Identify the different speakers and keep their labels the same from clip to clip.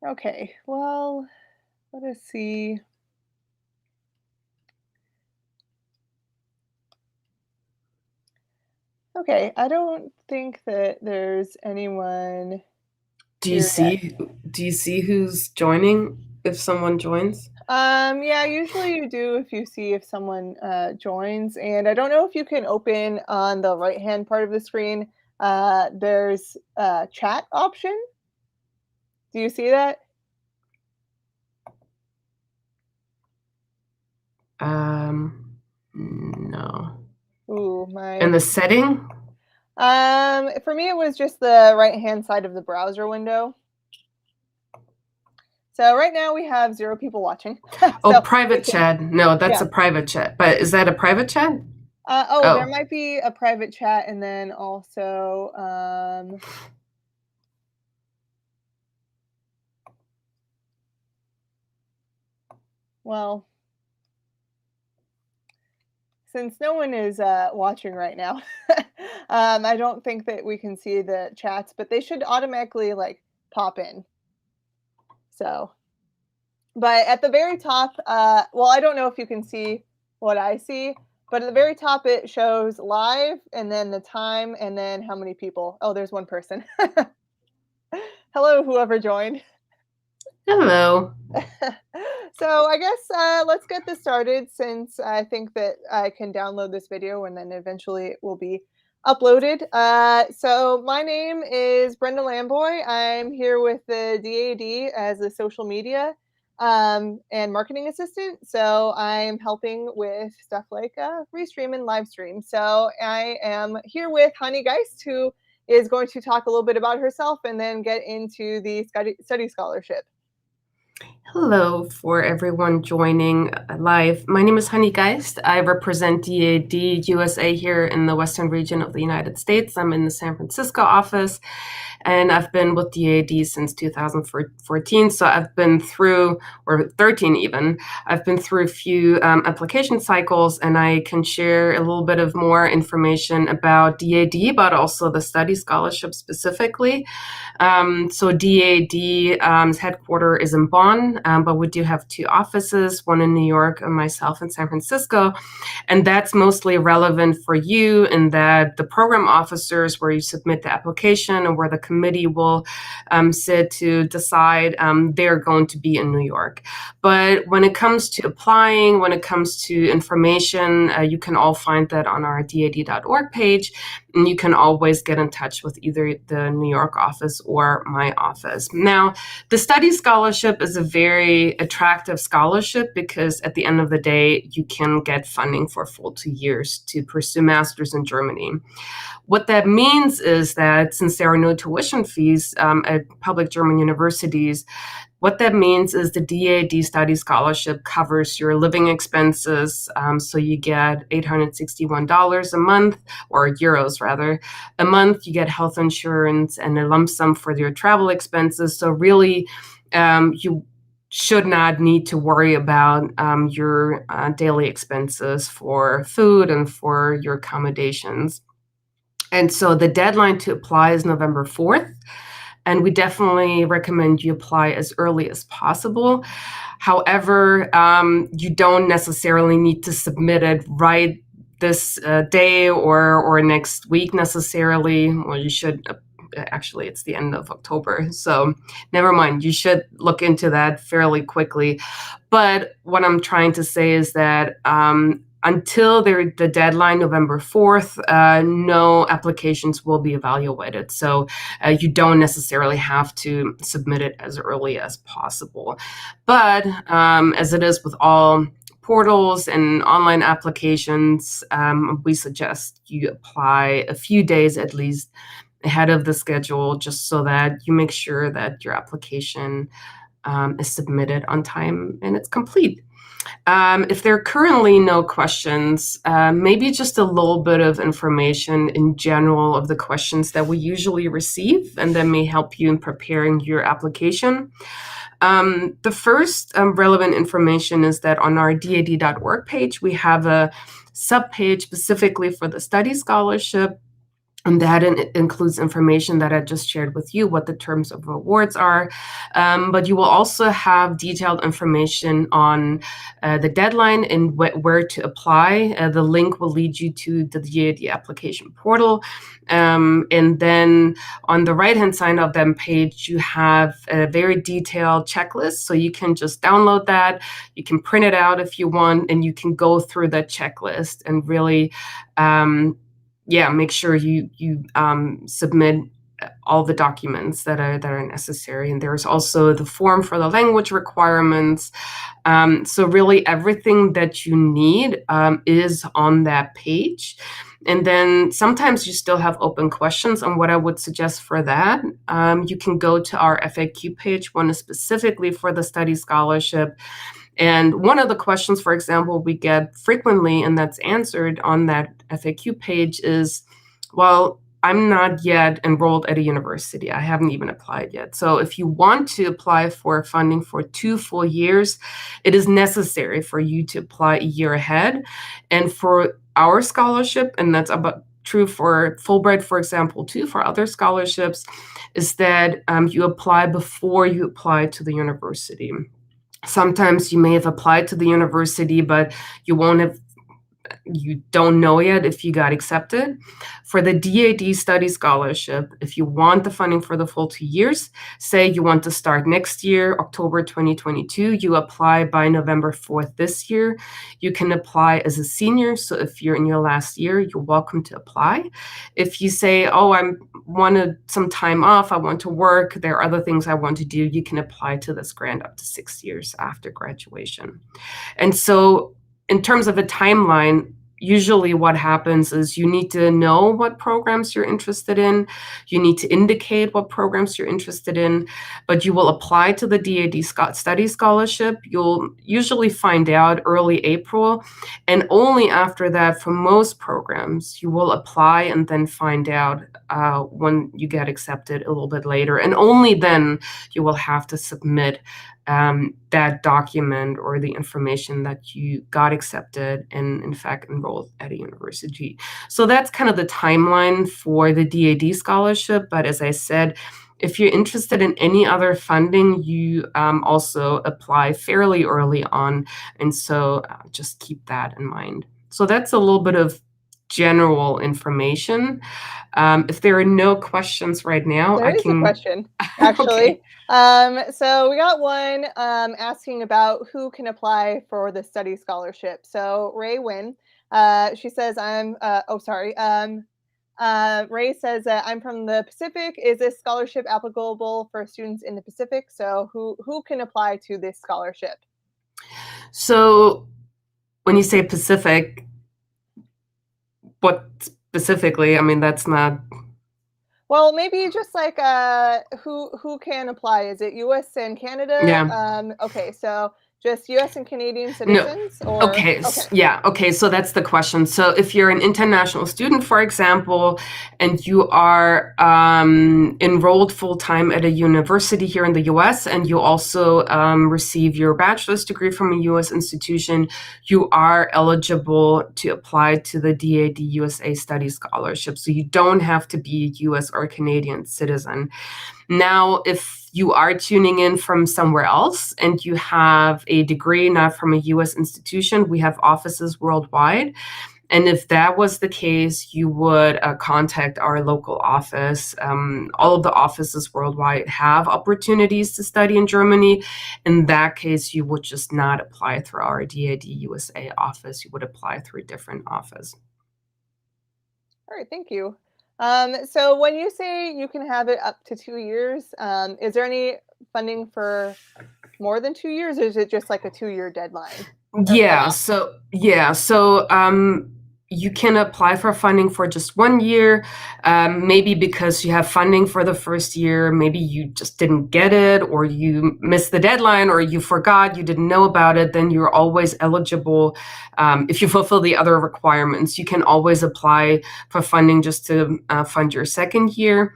Speaker 1: Okay, well, let us see. Okay, I don't think that there's anyone
Speaker 2: Do you
Speaker 1: here yet.
Speaker 2: see do you see who's joining if someone joins?
Speaker 1: Yeah, usually you do if you see if someone joins, and I don't know if you can open on the right-hand part of the screen. There's a chat option. Do you see that?
Speaker 2: No.
Speaker 1: Ooh, my.
Speaker 2: In the setting?
Speaker 1: For me, it was just the right-hand side of the browser window. So right now we have 0 people watching.
Speaker 2: Oh,
Speaker 1: So we
Speaker 2: private
Speaker 1: can,
Speaker 2: chat. No, that's
Speaker 1: yeah.
Speaker 2: a private chat. But is that a private chat?
Speaker 1: Oh, there
Speaker 2: Oh,
Speaker 1: might be a private chat, and then also, well, since no one is watching right now, I don't think that we can see the chats, but they should automatically like pop in. So, but at the very top, well, I don't know if you can see what I see, but at the very top it shows live and then the time and then how many people. Oh, there's one person. Hello, whoever joined.
Speaker 2: hello.
Speaker 1: So I guess let's get this started since I think that I can download this video and then eventually it will be uploaded. So my name is Brenda Lamboy. I'm here with the DAD as a social media and marketing assistant. So I'm helping with stuff like Restream and Livestream. So I am here with Honey Geist, who is going to talk a little bit about herself and then get into the study scholarship.
Speaker 2: Hello for everyone joining live. My name is Honey Geist. I represent DAD USA here in the Western region of the United States. I'm in the San Francisco office, and I've been with DAD since 2014. So I've been through, or 13 even, I've been through a few application cycles, and I can share a little bit of more information about DAD, but also the study scholarship specifically. So DAD's headquarters is in Bonn, but we do have 2 offices, one in New York and myself in San Francisco. And that's mostly relevant for you in that the program officers where you submit the application and where the committee will sit to decide, they're going to be in New York. But when it comes to applying, when it comes to information, you can all find that on our dad.org page. And you can always get in touch with either the New York office or my office. Now, the study scholarship is a very attractive scholarship because at the end of the day, you can get funding for a full 2 years to pursue masters in Germany. What that means is that since there are no tuition fees at public German universities, what that means is the DAD study scholarship covers your living expenses. So you get $861 a month, or euros rather, a month. You get health insurance and a lump sum for your travel expenses. So really, you should not need to worry about your daily expenses for food and for your accommodations. And so the deadline to apply is November 4th. And we definitely recommend you apply as early as possible. However, you don't necessarily need to submit it right this day or next week necessarily. Well, you should. Actually, it's the end of October, so never mind. You should look into that fairly quickly. But what I'm trying to say is that until the deadline, November 4th, no applications will be evaluated. So you don't necessarily have to submit it as early as possible. But as it is with all portals and online applications, we suggest you apply a few days at least ahead of the schedule, just so that you make sure that your application is submitted on time and it's complete. If there are currently no questions, maybe just a little bit of information in general of the questions that we usually receive, and that may help you in preparing your application. The first relevant information is that on our dad.org page, we have a subpage specifically for the study scholarship. And that includes information that I just shared with you, what the terms of rewards are. But you will also have detailed information on the deadline and where to apply. The link will lead you to the DAD application portal. And then on the right-hand side of that page, you have a very detailed checklist. So you can just download that. You can print it out if you want, and you can go through that checklist and really make sure you submit all the documents that are necessary. And there's also the form for the language requirements. So really everything that you need is on that page. And then sometimes you still have open questions. And what I would suggest for that, you can go to our FAQ page. One is specifically for the study scholarship. And one of the questions, for example, we get frequently, and that's answered on that FAQ page is, well, I'm not yet enrolled at a university. I haven't even applied yet. So if you want to apply for funding for 2 full years, it is necessary for you to apply a year ahead. And for our scholarship, and that's about true for Fulbright, for example, too, for other scholarships, is that you apply before you apply to the university. Sometimes you may have applied to the university, but you don't know yet if you got accepted. For the DAD study scholarship, if you want the funding for the full 2 years, say you want to start next year, October 2022, you apply by November 4th this year. You can apply as a senior. So if you're in your last year, you're welcome to apply. If you say, oh, I wanted some time off, I want to work, there are other things I want to do, you can apply to this grant up to 6 years after graduation. And so in terms of a timeline, usually what happens is you need to know what programs you're interested in. You need to indicate what programs you're interested in, but you will apply to the DAD study scholarship. You'll usually find out early April, and only after that, for most programs, you will apply and then find out when you get accepted a little bit later. And only then you will have to submit that document or the information that you got accepted and in fact enrolled at a university. So that's kind of the timeline for the DAD scholarship. But as I said, if you're interested in any other funding, you also apply fairly early on. And so just keep that in mind. So that's a little bit of general information. If there are no questions right now,
Speaker 1: There is a question, actually.
Speaker 2: Okay.
Speaker 1: So we got one asking about who can apply for the study scholarship. So Ray Wynn, she says, Ray says, I'm from the Pacific. Is this scholarship applicable for students in the Pacific? So who can apply to this scholarship?
Speaker 2: So when you say Pacific, what specifically? I mean, that's not...
Speaker 1: Well, maybe just like who can apply? Is it U.S. and Canada?
Speaker 2: Yeah.
Speaker 1: Okay, so just U.S. and Canadian
Speaker 2: No.
Speaker 1: citizens, or
Speaker 2: Okay. Yeah. Okay. So that's the question. So if you're an international student, for example, and you are enrolled full-time at a university here in the US, and you also receive your bachelor's degree from a US institution, you are eligible to apply to the DAD USA Study Scholarship. So you don't have to be a US or Canadian citizen. Now, if you are tuning in from somewhere else and you have a degree not from a US institution, we have offices worldwide. And if that was the case, you would contact our local office. All of the offices worldwide have opportunities to study in Germany. In that case, you would just not apply through our DAD USA office. You would apply through a different office.
Speaker 1: All right, thank you. So when you say you can have it up to 2 years, is there any funding for more than 2 years, or is it just like a 2-year deadline?
Speaker 2: Yeah. So you can apply for funding for just 1 year, maybe because you have funding for the first year, maybe you just didn't get it, or you missed the deadline, or you forgot, you didn't know about it, then you're always eligible. If you fulfill the other requirements, you can always apply for funding just to fund your second year.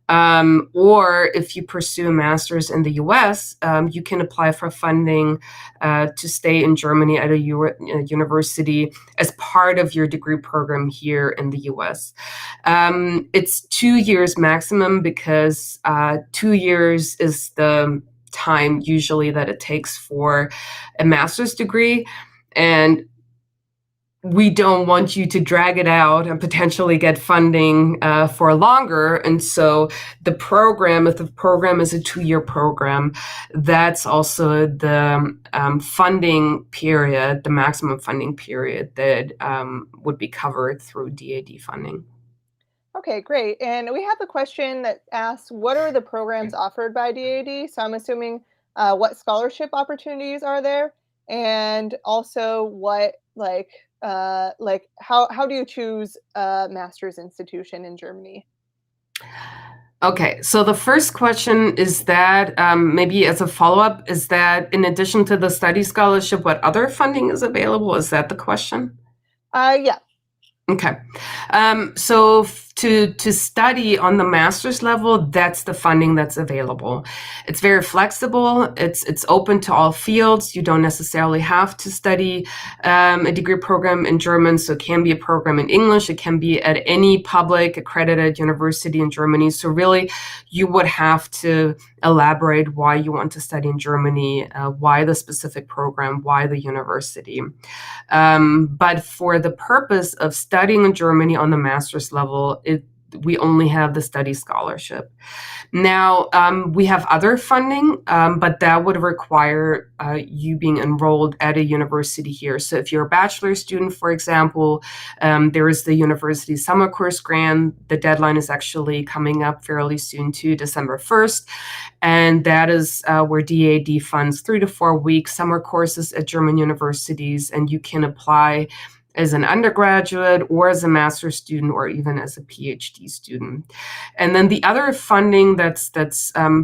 Speaker 2: Or if you pursue a master's in the US, you can apply for funding to stay in Germany at a university as part of your degree program here in the US. It's 2 years maximum because 2 years is the time usually that it takes for a master's degree. And we don't want you to drag it out and potentially get funding for longer. And so the program, if the program is a 2-year program, that's also the funding period, the maximum funding period that would be covered through DAD funding.
Speaker 1: Okay, great. And we have a question that asks, what are the programs offered by DAD? So I'm assuming what scholarship opportunities are there, and also what how do you choose a master's institution in Germany?
Speaker 2: Okay, so the first question is that maybe as a follow-up, is that in addition to the study scholarship, what other funding is available? Is that the question?
Speaker 1: Yeah.
Speaker 2: Okay. So to study on the master's level, that's the funding that's available. It's very flexible. It's open to all fields. You don't necessarily have to study a degree program in German. So it can be a program in English. It can be at any public accredited university in Germany. So really, you would have to elaborate why you want to study in Germany, why the specific program, why the university. But for the purpose of studying in Germany on the master's level, we only have the study scholarship. Now, we have other funding, but that would require you being enrolled at a university here. So if you're a bachelor student, for example, there is the university summer course grant. The deadline is actually coming up fairly soon too, December 1st. And that is where DAD funds 3 to 4 week summer courses at German universities, and you can apply as an undergraduate or as a master's student or even as a PhD student. And then the other funding that's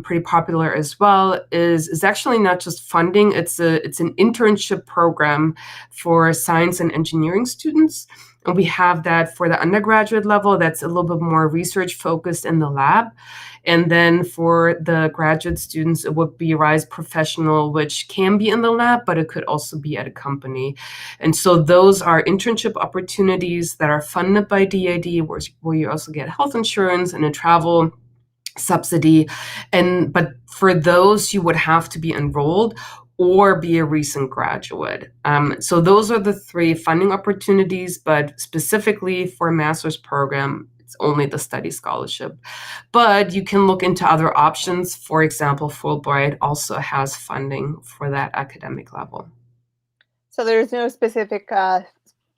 Speaker 2: pretty popular as well is actually not just funding. It's an internship program for science and engineering students. And we have that for the undergraduate level. That's a little bit more research focused in the lab. And then for the graduate students, it would be Rise Professional, which can be in the lab, but it could also be at a company. And so those are internship opportunities that are funded by DAD, where you also get health insurance and a travel subsidy. But for those, you would have to be enrolled or be a recent graduate. So those are the 3 funding opportunities, but specifically for a master's program, it's only the study scholarship. But you can look into other options. For example, Fulbright also has funding for that academic level.
Speaker 1: So there's no specific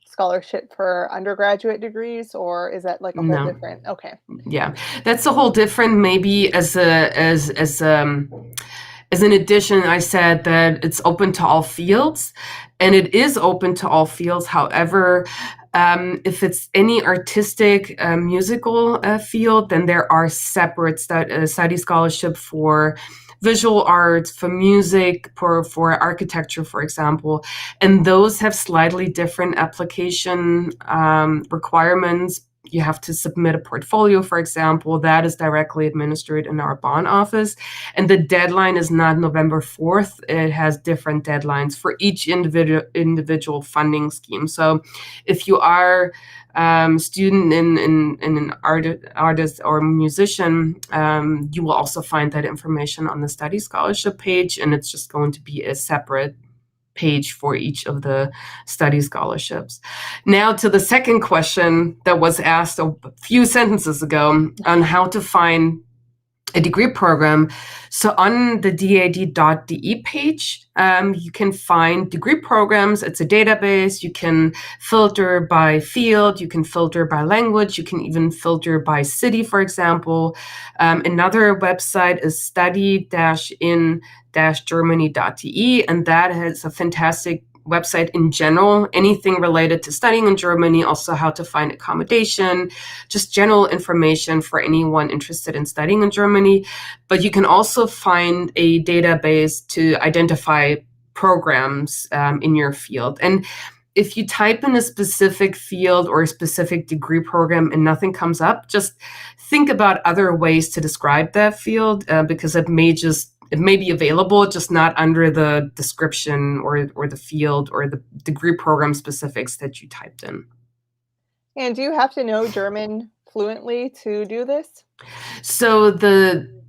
Speaker 1: scholarship for undergraduate degrees, or is that like a whole
Speaker 2: No.
Speaker 1: different? Okay.
Speaker 2: Yeah, that's a whole different. Maybe as an addition, I said that it's open to all fields, and it is open to all fields. However, if it's any artistic musical field, then there are separate study scholarship for visual arts, for music, for architecture, for example. And those have slightly different application requirements. You have to submit a portfolio, for example. That is directly administered in our Bonn office. And the deadline is not November 4th. It has different deadlines for each individual funding scheme. So if you are student in an artist or musician, you will also find that information on the study scholarship page, and it's just going to be a separate page for each of the study scholarships. Now to the second question that was asked a few sentences ago on how to find a degree program. So on the dad.de page, you can find degree programs. It's a database. You can filter by field. You can filter by language. You can even filter by city, for example. Another website is study-in-germany.de, and that has a fantastic website in general, anything related to studying in Germany, also how to find accommodation, just general information for anyone interested in studying in Germany. But you can also find a database to identify programs in your field. And if you type in a specific field or a specific degree program and nothing comes up, just think about other ways to describe that field, because it may be available, just not under the description or the field or the degree program specifics that you typed in.
Speaker 1: And do you have to know German fluently to do this?
Speaker 2: So the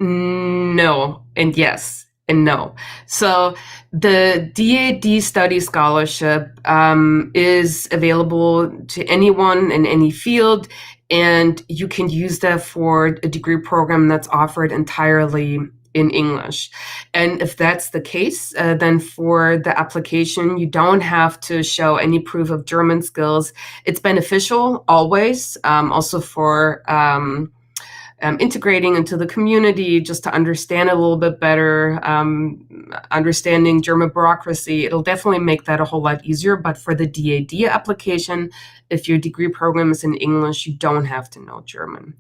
Speaker 2: no and yes and no. So the DAD study scholarship is available to anyone in any field, and you can use that for a degree program that's offered entirely in English. And if that's the case, then for the application, you don't have to show any proof of German skills. It's beneficial always, also for integrating into the community, just to understand a little bit better, understanding German bureaucracy. It'll definitely make that a whole lot easier. But for the DAD application, if your degree program is in English, you don't have to know German.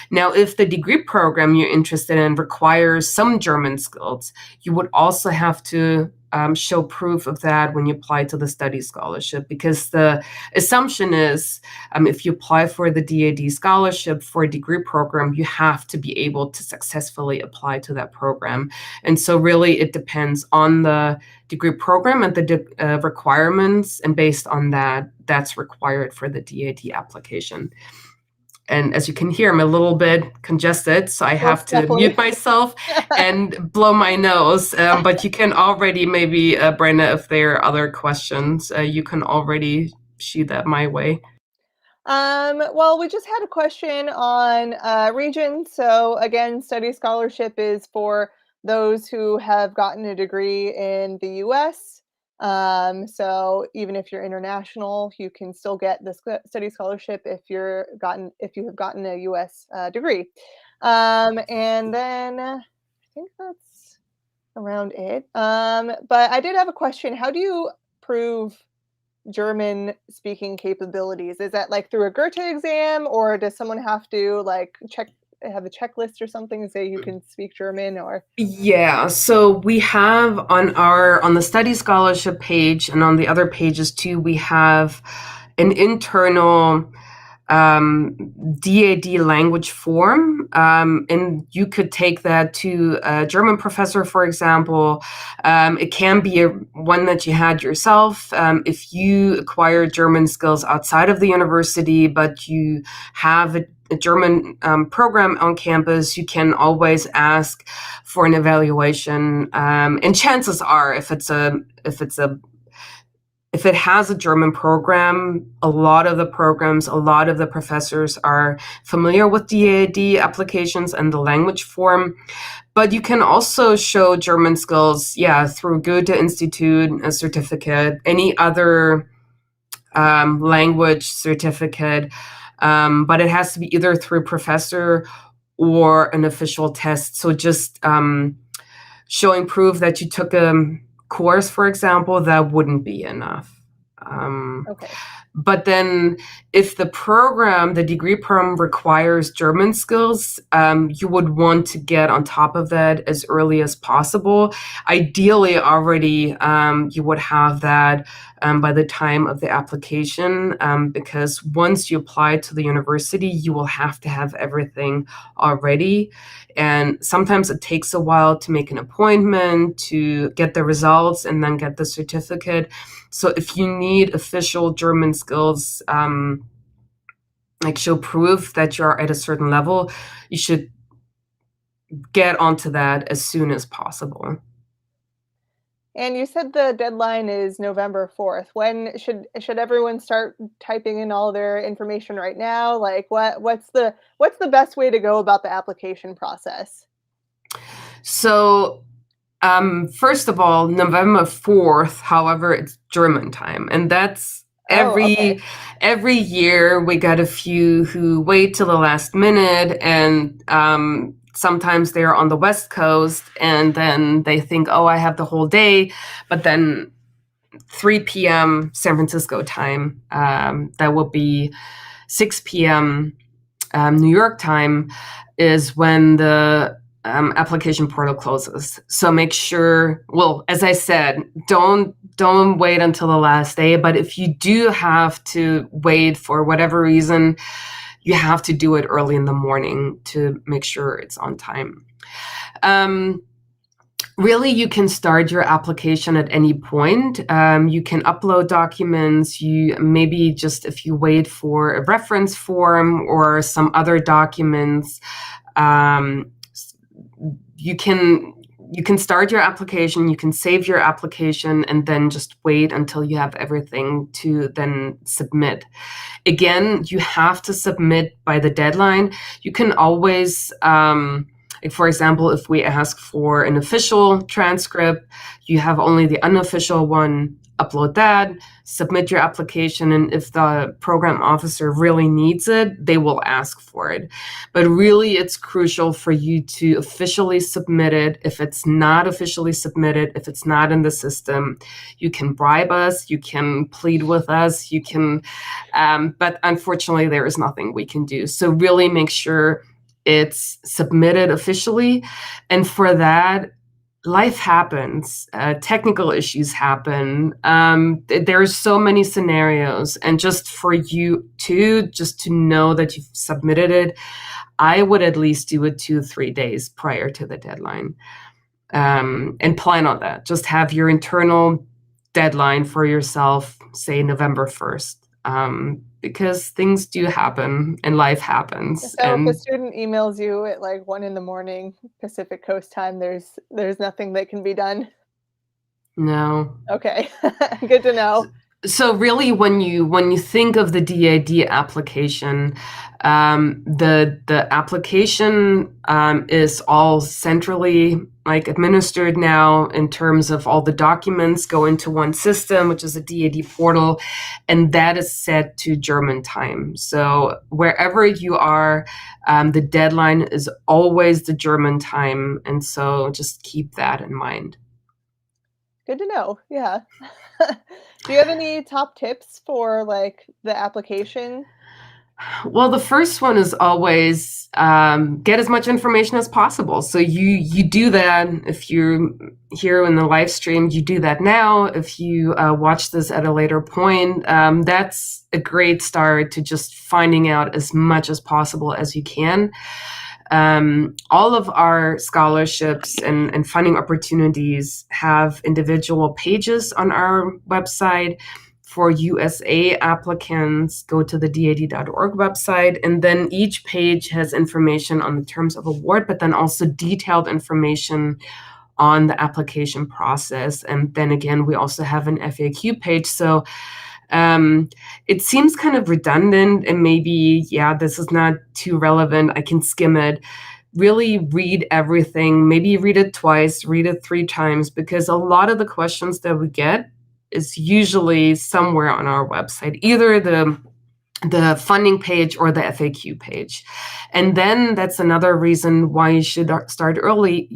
Speaker 2: Now, if the degree program you're interested in requires some German skills, you would also have to show proof of that when you apply to the study scholarship, because the assumption is if you apply for the DAD scholarship for a degree program, you have to be able to successfully apply to that program. And so really it depends on the degree program and the requirements, and based on that, that's required for the DAD application. And as you can hear, I'm a little bit congested, so I have
Speaker 1: Most
Speaker 2: to mute
Speaker 1: definitely.
Speaker 2: myself and blow my nose. But you can already, maybe, Brenda, if there are other questions, you can already shoot that my way.
Speaker 1: Well, we just had a question on region. So again, study scholarship is for those who have gotten a degree in the US. So even if you're international, you can still get the study scholarship if you have gotten a US degree. And then I think that's around it. But I did have a question. How do you prove German speaking capabilities? Is that like through a Goethe exam, or does someone have to like have a checklist or something and say you can speak German or?
Speaker 2: Yeah, so we have on the study scholarship page, and on the other pages too, we have an internal DAD language form, and you could take that to a German professor, for example. It can be one that you had yourself. If you acquire German skills outside of the university, but you have a German program on campus, you can always ask for an evaluation. And chances are, if it has a German program, a lot of the professors are familiar with DAD applications and the language form. But you can also show German skills, through Goethe Institute, a certificate, any other language certificate. But it has to be either through a professor or an official test. So just showing proof that you took a course, for example, that wouldn't be enough.
Speaker 1: Okay.
Speaker 2: But then if the degree program requires German skills, you would want to get on top of that as early as possible. Ideally, already you would have that by the time of the application, because once you apply to the university, you will have to have everything already. And sometimes it takes a while to make an appointment, to get the results, and then get the certificate. So if you need official German skills, like show proof that you're at a certain level, you should get onto that as soon as possible.
Speaker 1: And you said the deadline is November 4th. When should everyone start typing in all their information right now? Like what's the best way to go about the application process?
Speaker 2: So first of all, November 4th, however, it's German time. And that's
Speaker 1: Oh, okay.
Speaker 2: every year we got a few who wait till the last minute, and sometimes they're on the West Coast and then they think, oh, I have the whole day. But then 3 p.m. San Francisco time, that will be 6 p.m. New York time, is when the application portal closes. So make sure, well, as I said, don't wait until the last day. But if you do have to wait for whatever reason, you have to do it early in the morning to make sure it's on time. Really, you can start your application at any point. You can upload documents. You maybe just if you wait for a reference form or some other documents, you can start your application. You can save your application and then just wait until you have everything to then submit. Again, you have to submit by the deadline. You can always like for example, if we ask for an official transcript, you have only the unofficial one, upload that, submit your application, and if the program officer really needs it, they will ask for it. But really, it's crucial for you to officially submit it. If it's not officially submitted, if it's not in the system, you can bribe us, you can plead with us, you can, but unfortunately, there is nothing we can do. So really make sure it's submitted officially. And for that, life happens, technical issues happen. There's so many scenarios. And just for you just to know that you've submitted it, I would at least do it 2-3 days prior to the deadline. And plan on that. Just have your internal deadline for yourself, say November 1st. Because things do happen and life happens.
Speaker 1: So if a
Speaker 2: And
Speaker 1: student emails you at like 1 in the morning Pacific Coast time, there's nothing that can be done?
Speaker 2: no.
Speaker 1: Okay. Good to know.
Speaker 2: So really, when you think of the DAD application, the application is all centrally administered now in terms of all the documents go into one system, which is a DAD portal, and that is set to German time. So wherever you are, the deadline is always the German time, and so just keep that in mind.
Speaker 1: Good to know. Yeah. Do you have any top tips for like the application?
Speaker 2: Well, the first one is always get as much information as possible. So you do that if you're here in the live stream. You do that now. If you watch this at a later point, that's a great start to just finding out as much as possible as you can. All of our scholarships and funding opportunities have individual pages on our website. For USA applicants, go to the DAD.org website, and then each page has information on the terms of award, but then also detailed information on the application process. And then again, we also have an FAQ page. So it seems kind of redundant and maybe, yeah, this is not too relevant. I can skim it. Really read everything. Maybe read it twice, read it 3 times, because a lot of the questions that we get is usually somewhere on our website, either the funding page or the FAQ page. And then that's another reason why you should start early.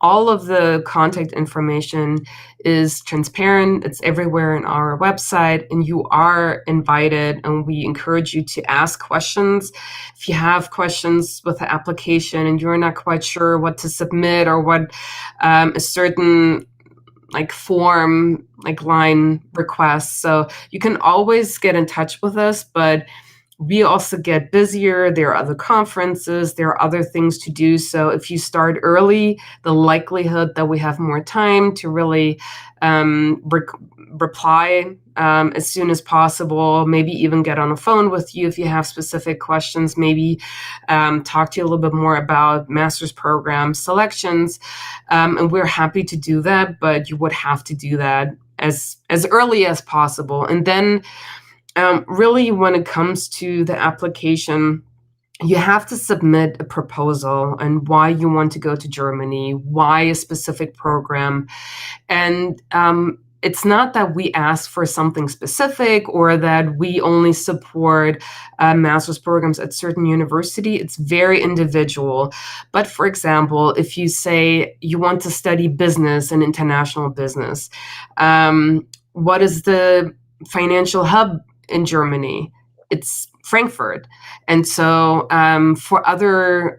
Speaker 2: All of the contact information is transparent. It's everywhere in our website, and you are invited, and we encourage you to ask questions. If you have questions with the application and you're not quite sure what to submit or what a certain form, line requests. So you can always get in touch with us, but we also get busier. There are other conferences, there are other things to do. So if you start early, the likelihood that we have more time to really reply as soon as possible, maybe even get on the phone with you if you have specific questions, maybe talk to you a little bit more about master's program selections. And we're happy to do that, but you would have to do that as early as possible. And then really, when it comes to the application, you have to submit a proposal and why you want to go to Germany, why a specific program. And it's not that we ask for something specific or that we only support master's programs at certain university. It's very individual. But for example, if you say you want to study business and international business, what is the financial hub in Germany? It's Frankfurt. And so for other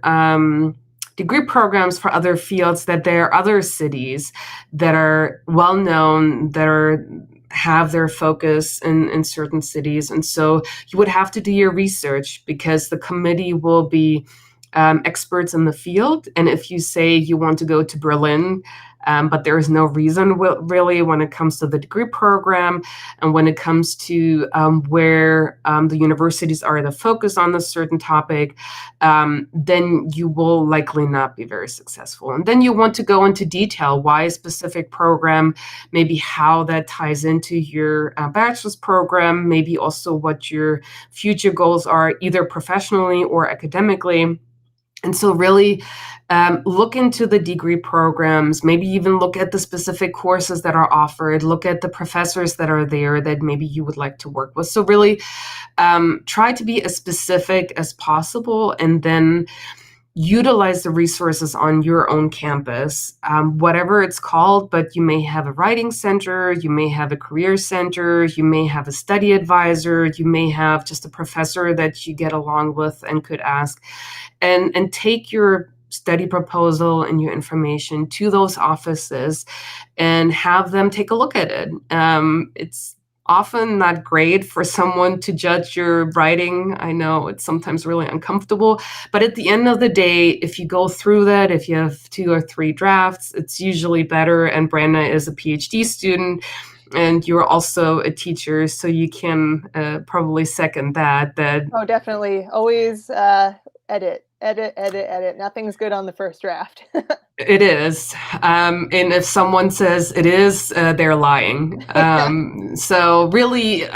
Speaker 2: degree programs for other fields, that there are other cities that are well known, that are have their focus in certain cities. And so you would have to do your research, because the committee will be experts in the field. And if you say you want to go to Berlin, but there is no reason really when it comes to the degree program, and when it comes to where the universities are to focus on this certain topic, then you will likely not be very successful. And then you want to go into detail why a specific program, maybe how that ties into your bachelor's program, maybe also what your future goals are, either professionally or academically. And so really look into the degree programs, maybe even look at the specific courses that are offered, look at the professors that are there that maybe you would like to work with. So really try to be as specific as possible, and then utilize the resources on your own campus, whatever it's called, but you may have a writing center, you may have a career center, you may have a study advisor, you may have just a professor that you get along with and could ask, and take your study proposal and your information to those offices and have them take a look at it. It's often not great for someone to judge your writing. I know it's sometimes really uncomfortable, but at the end of the day, if you go through that, if you have 2 or 3 drafts, it's usually better. And Brenda is a PhD student, and you're also a teacher, so you can probably second that.
Speaker 1: Oh, definitely. Always edit, edit, edit, edit. Nothing's good on the first draft.
Speaker 2: It is. And if someone says it is, they're lying. So really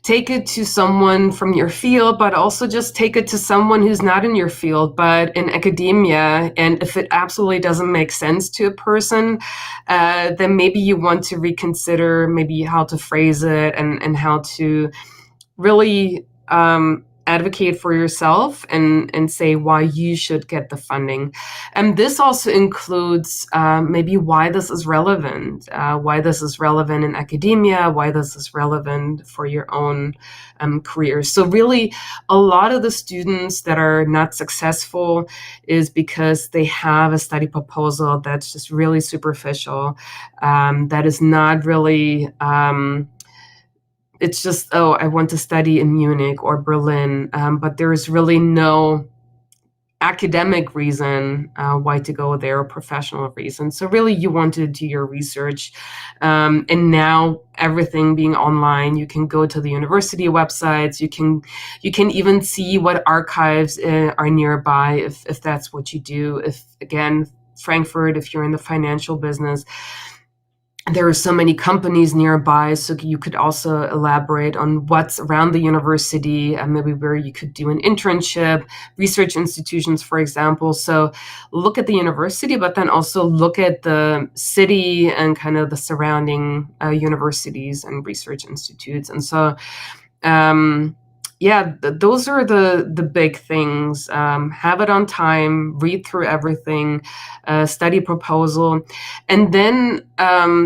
Speaker 2: take it to someone from your field, but also just take it to someone who's not in your field, but in academia. And if it absolutely doesn't make sense to a person, then maybe you want to reconsider maybe how to phrase it, and how to really advocate for yourself, and say why you should get the funding. And this also includes maybe why this is relevant in academia, why this is relevant for your own career. So really, a lot of the students that are not successful is because they have a study proposal that's just really superficial, that is not really it's just, oh, I want to study in Munich or Berlin, but there is really no academic reason why to go there, or professional reason. So really, you want to do your research. And now everything being online, you can go to the university websites. You can even see what archives are nearby, if that's what you do. If, again, Frankfurt, if you're in the financial business, there are so many companies nearby, so you could also elaborate on what's around the university, and maybe where you could do an internship, research institutions, for example. So look at the university, but then also look at the city and kind of the surrounding universities and research institutes. And so those are the big things. Have it on time, read through everything, study proposal. And then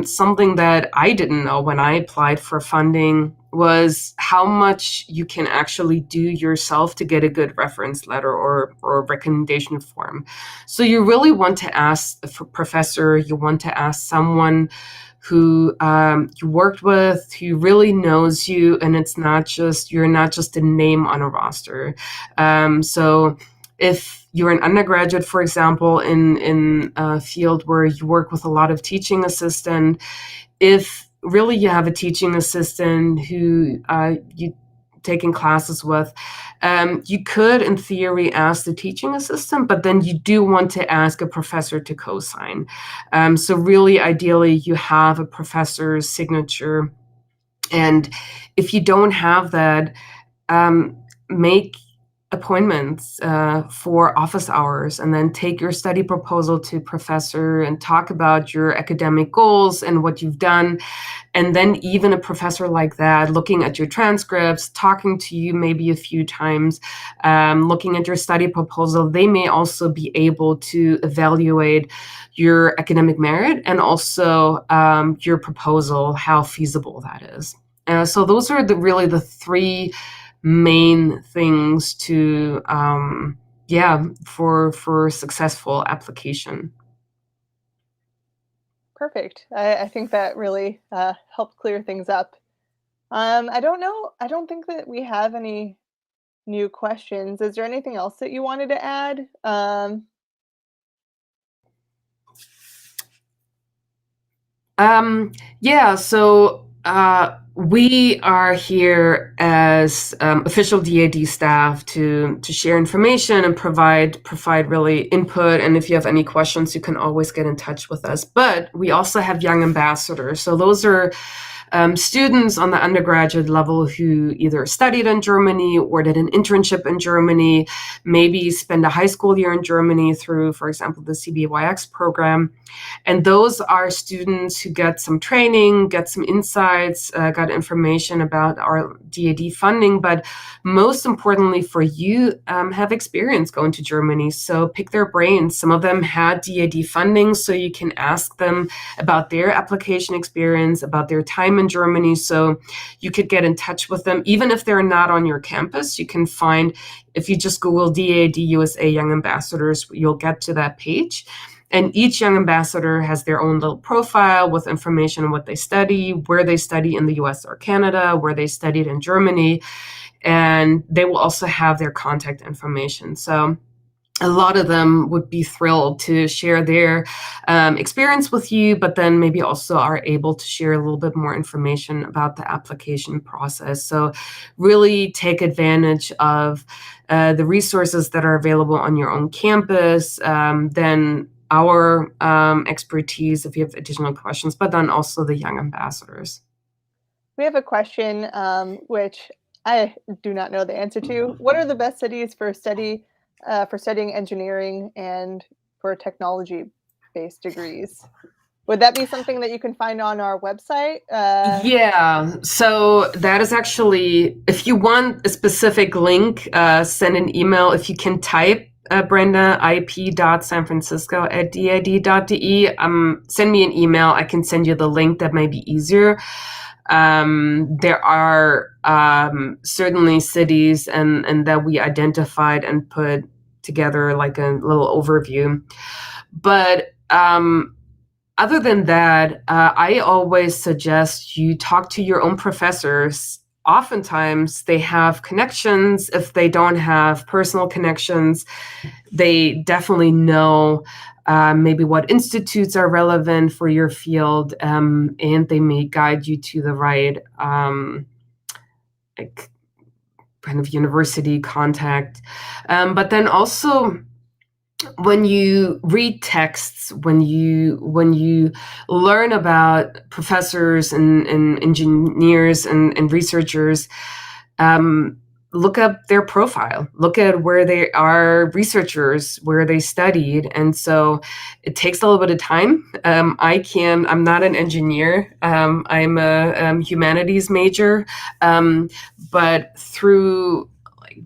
Speaker 2: something that I didn't know when I applied for funding was how much you can actually do yourself to get a good reference letter or recommendation form. So you really want to ask a professor, you want to ask someone who you worked with, who really knows you, and you're not just a name on a roster. So if you're an undergraduate, for example, in a field where you work with a lot of teaching assistant, if really you have a teaching assistant who you taking classes with, you could, in theory, ask the teaching assistant, but then you do want to ask a professor to co-sign. So really, ideally, you have a professor's signature. And if you don't have that, make appointments for office hours, and then take your study proposal to professor and talk about your academic goals and what you've done. And then even a professor like that, looking at your transcripts, talking to you maybe a few times, looking at your study proposal, they may also be able to evaluate your academic merit and also your proposal, how feasible that is. So those are really the 3 main things to yeah, for successful application.
Speaker 1: Perfect. I think that really helped clear things up. I don't know. I don't think that we have any new questions. Is there anything else that you wanted to add?
Speaker 2: Yeah, so we are here as official DAD staff to share information and provide really input. And if you have any questions, you can always get in touch with us. But we also have young ambassadors. So those are students on the undergraduate level who either studied in Germany or did an internship in Germany, maybe spend a high school year in Germany through, for example, the CBYX program. And those are students who get some training, get some insights, got information about our DAD funding, but most importantly for you, have experience going to Germany. So pick their brains. Some of them had DAD funding, so you can ask them about their application experience, about their time in Germany. So you could get in touch with them, even if they're not on your campus. You can find, if you just Google DAD USA Young Ambassadors, you'll get to that page. And each young ambassador has their own little profile with information on what they study, where they study in the US or Canada, where they studied in Germany, and they will also have their contact information. So a lot of them would be thrilled to share their experience with you, but then maybe also are able to share a little bit more information about the application process. So really take advantage of the resources that are available on your own campus, then our expertise if you have additional questions, but then also the young ambassadors.
Speaker 1: We have a question which I do not know the answer to. What are the best cities for studying engineering and for technology-based degrees? Would that be something that you can find on our website?
Speaker 2: Yeah, so that is actually, if you want a specific link, send an email. If you can type Brenda, ip.sanfrancisco@dad.de, send me an email. I can send you the link. That might be easier. There are certainly cities and that we identified and put together like a little overview. But other than that, I always suggest you talk to your own professors. Oftentimes, they have connections. If they don't have personal connections, they definitely know maybe what institutes are relevant for your field, and they may guide you to the right like kind of university contact. But then also, when you read texts, when you learn about professors and engineers and researchers, look up their profile, look at where they are researchers, where they studied. And so it takes a little bit of time. I'm not an engineer. I'm a humanities major. But through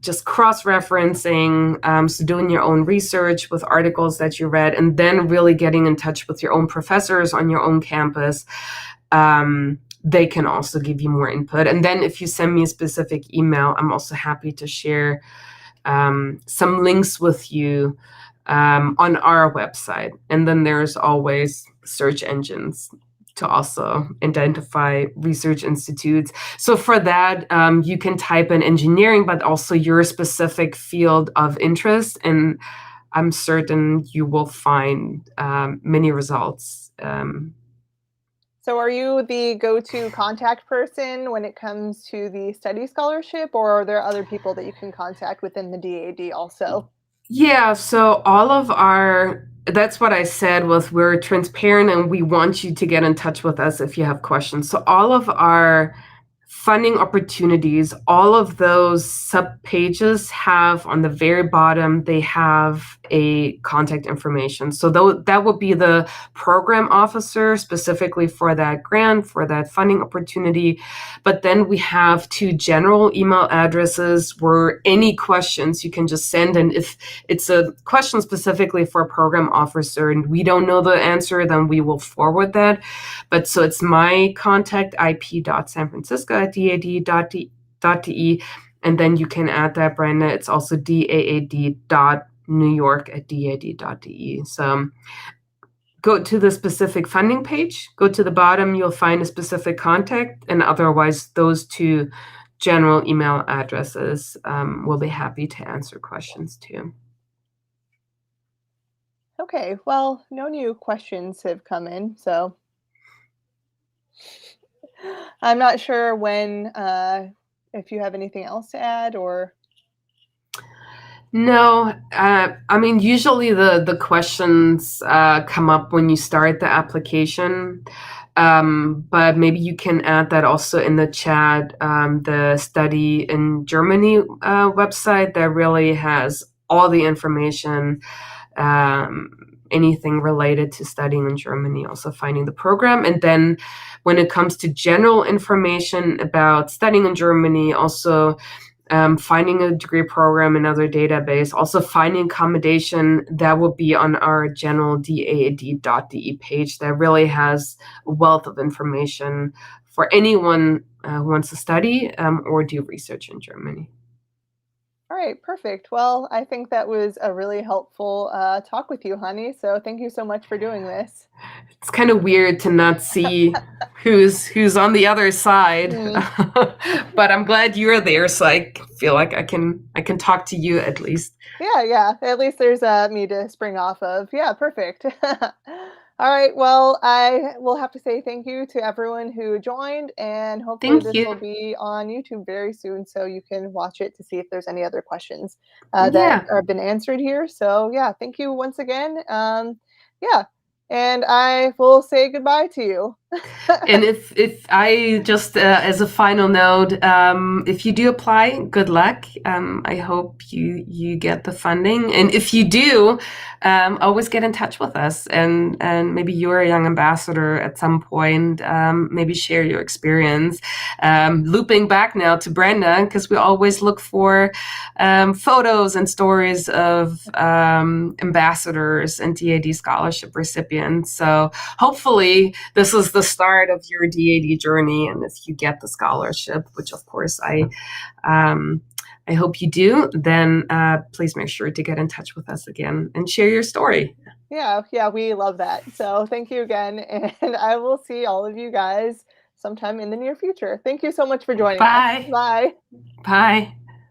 Speaker 2: just cross-referencing, so doing your own research with articles that you read, and then really getting in touch with your own professors on your own campus, they can also give you more input. And then if you send me a specific email, I'm also happy to share some links with you on our website. And then there's always search engines to also identify research institutes. So for that, you can type in engineering, but also your specific field of interest. And I'm certain you will find many results.
Speaker 1: So are you the go-to contact person when it comes to the study scholarship, or are there other people that you can contact within the DAD also?
Speaker 2: Yeah, so that's what I said was we're transparent and we want you to get in touch with us if you have questions. So all of our funding opportunities, all of those sub pages have on the very bottom, they have a contact information. So that would be the program officer specifically for that grant, for that funding opportunity. But then we have two general email addresses where any questions you can just send. And if it's a question specifically for a program officer and we don't know the answer, then we will forward that. But so it's my contact ip.sanfrancisco@dad.de. And then you can add that, Brenda. It's also daad newyork@dad.de. So go to the specific funding page, go to the bottom, you'll find a specific contact, and otherwise those two general email addresses will be happy to answer questions too.
Speaker 1: Okay, well, no new questions have come in, so I'm not sure when, if you have anything else to add or.
Speaker 2: No, I mean, usually the questions come up when you start the application, but maybe you can add that also in the chat. The Study in Germany website that really has all the information, anything related to studying in Germany, also finding the program. And then when it comes to general information about studying in Germany, also finding a degree program, another database, also finding accommodation, that will be on our general daad.de page that really has a wealth of information for anyone who wants to study or do research in Germany.
Speaker 1: All right, perfect. Well, I think that was a really helpful talk with you, honey. So thank you so much for doing this.
Speaker 2: It's kind of weird to not see who's on the other side,
Speaker 1: Mm.
Speaker 2: but I'm glad you're there, so I feel like I can talk to you at least.
Speaker 1: Yeah, yeah. At least there's me to spring off of. Yeah, perfect. All right. Well, I will have to say thank you to everyone who joined, and hopefully
Speaker 2: Thank
Speaker 1: this
Speaker 2: you.
Speaker 1: will be on YouTube very soon, so you can watch it to see if there's any other questions that
Speaker 2: Yeah.
Speaker 1: have been answered here. So yeah, thank you once again. Yeah, and I will say goodbye to you.
Speaker 2: And if I just as a final note, if you do apply, good luck. I hope you get the funding, and if you do, always get in touch with us, and maybe you're a young ambassador at some point. Maybe share your experience. Looping back now to Brenda, because we always look for photos and stories of ambassadors and DAD scholarship recipients. So hopefully this is the start of your DAD journey, and if you get the scholarship, which of course I hope you do, then please make sure to get in touch with us again and share your story.
Speaker 1: Yeah, yeah, we love that. So thank you again, and I will see all of you guys sometime in the near future. Thank you so much for joining us.
Speaker 2: Bye.
Speaker 1: Bye.
Speaker 2: Bye.